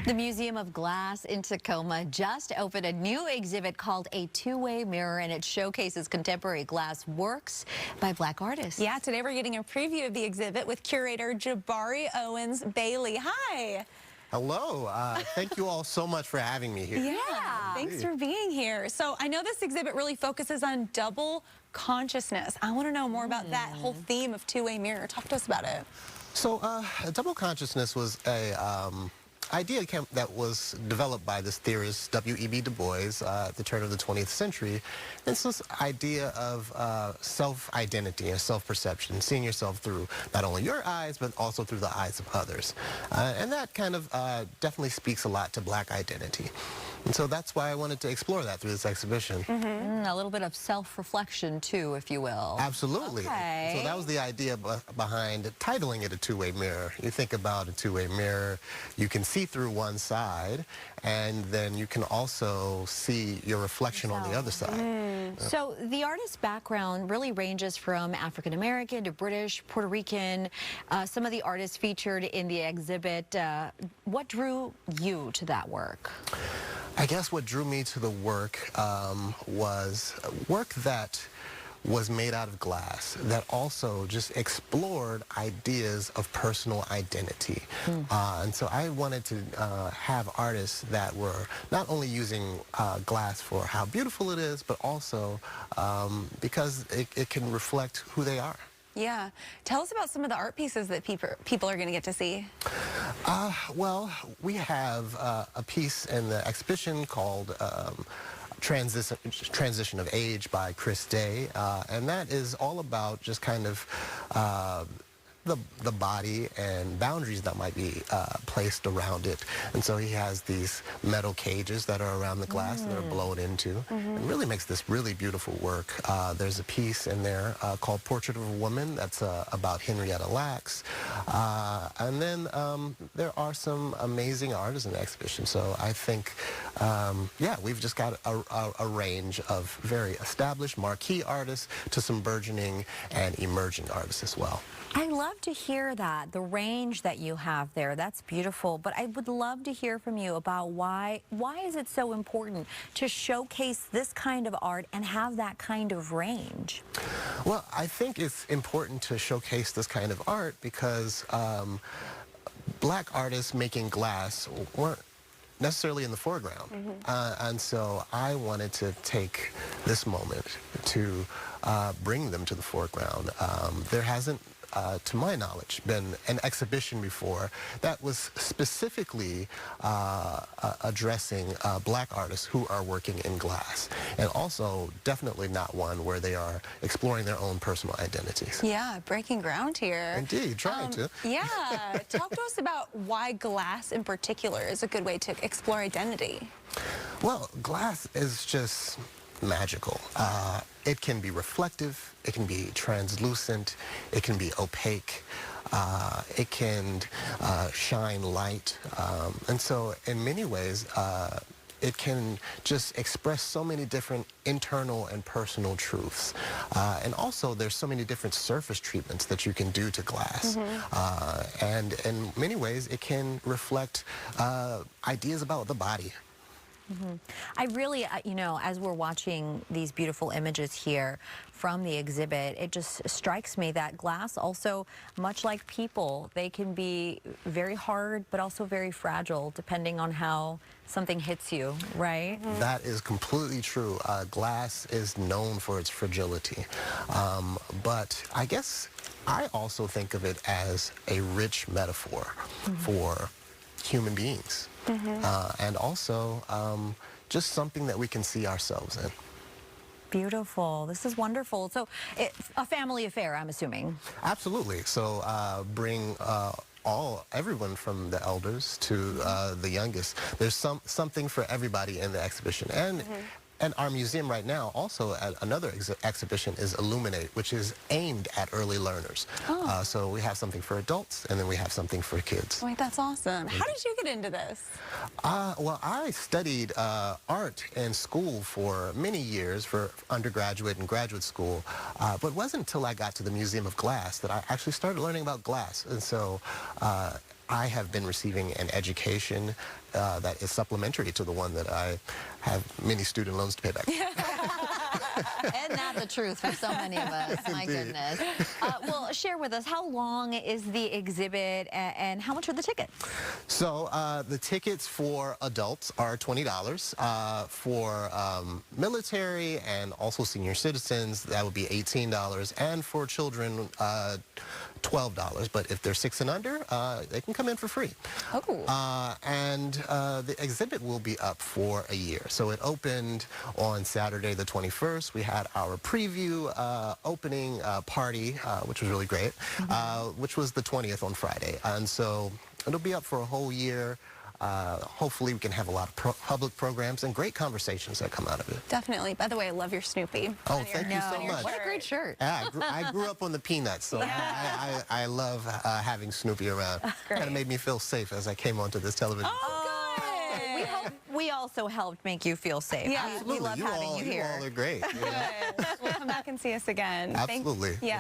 The Museum of Glass in Tacoma just opened a new exhibit called A Two-Way Mirror, and it showcases contemporary glass works by Black artists. Yeah, today we're getting a preview of the exhibit with curator Jabari Owens Bailey. Hi. Hello. Thank you all so much for having me here. Yeah, thanks for being here. So I know this exhibit really focuses on double consciousness. I want to know more about that whole theme of two-way mirror. Talk to us about it. So double consciousness was a idea that was developed by this theorist W.E.B. Du Bois at the turn of the 20th century. It's this idea of self-identity and self-perception, seeing yourself through not only your eyes, but also through the eyes of others. And that kind of definitely speaks a lot to Black identity. And so that's why I wanted to explore that through this exhibition. A little bit of self-reflection, too, if you will. Absolutely. Okay. So that was the idea behind titling it A Two-Way Mirror. You think about a two-way mirror, you can see through one side, and then you can also see your reflection on the other side. So the artist's background really ranges from African American to British, Puerto Rican. Some of the artists featured in the exhibit. What drew you to that work? I guess what drew me to the work was work that was made out of glass, that also just explored ideas of personal identity. And so I wanted to have artists that were not only using glass for how beautiful it is, but also because it can reflect who they are. Yeah. Tell us about some of the art pieces that people are going to get to see. Well, we have a piece in the exhibition called Transition of Age by Chris Day, and that is all about just kind of the body and boundaries that might be placed around it. And so he has these metal cages that are around the glass that are blown into. It really makes this really beautiful work. There's a piece in there called Portrait of a Woman that's about Henrietta Lacks. And then there are some amazing artists in the exhibition. So I think, yeah, we've just got a range of very established marquee artists to some burgeoning and emerging artists as well. I love to hear that, the range that you have there. That's beautiful. But I would love to hear from you about why is it so important to showcase this kind of art and have that kind of range? Well, I think it's important to showcase this kind of art because Black artists making glass weren't necessarily in the foreground. And so I wanted to take this moment to bring them to the foreground. There hasn't, to my knowledge, been an exhibition before that was specifically addressing Black artists who are working in glass, and also definitely not one where they are exploring their own personal identities. Yeah, breaking ground here. Indeed, trying to. Yeah, talk to us about why glass in particular is a good way to explore identity. Well, glass is just magical. It can be reflective, it can be translucent, it can be opaque, it can shine light, and so in many ways it can just express so many different internal and personal truths. And also there's so many different surface treatments that you can do to glass. And in many ways it can reflect ideas about the body. I really, you know, as we're watching these beautiful images here from the exhibit, it just strikes me that glass also, much like people, they can be very hard but also very fragile depending on how something hits you, right? That is completely true. Glass is known for its fragility. But I guess I also think of it as a rich metaphor for human beings. And also just something that we can see ourselves in. Beautiful. This is wonderful. So it's a family affair, I'm assuming. Absolutely. So bring everyone from the elders to the youngest. There's something for everybody in the exhibition. And our museum right now also another exhibition is Illuminate, which is aimed at early learners. So we have something for adults and then we have something for kids. Wait, that's awesome. How did you get into this? Well, I studied art in school for many years, for undergraduate and graduate school, but it wasn't until I got to the Museum of Glass that I actually started learning about glass. And so I have been receiving an education that is supplementary to the one that I have many student loans to pay back. Isn't that the truth for so many of us? My goodness. Well, share with us, how long is the exhibit and how much are the tickets? So the tickets for adults are $20. For military and also senior citizens, that would be $18. And for children, $12. But if they're 6 and under, they can come in for free. Oh. And the exhibit will be up for a year. So it opened on Saturday the 21st. We had our preview opening party, which was really great, which was the 20th on Friday. And so it'll be up for a whole year. Hopefully we can have a lot of public programs and great conversations that come out of it. Definitely. By the way, I love your Snoopy. Oh, thank you so much. What a great shirt. Yeah, I grew up on the Peanuts, so I love having Snoopy around. Kind of made me feel safe as I came onto this television. Oh, good. We also helped make you feel safe. Yeah. We love having you here. You all are great. Good. Well, come back and see us again. Absolutely. Yeah.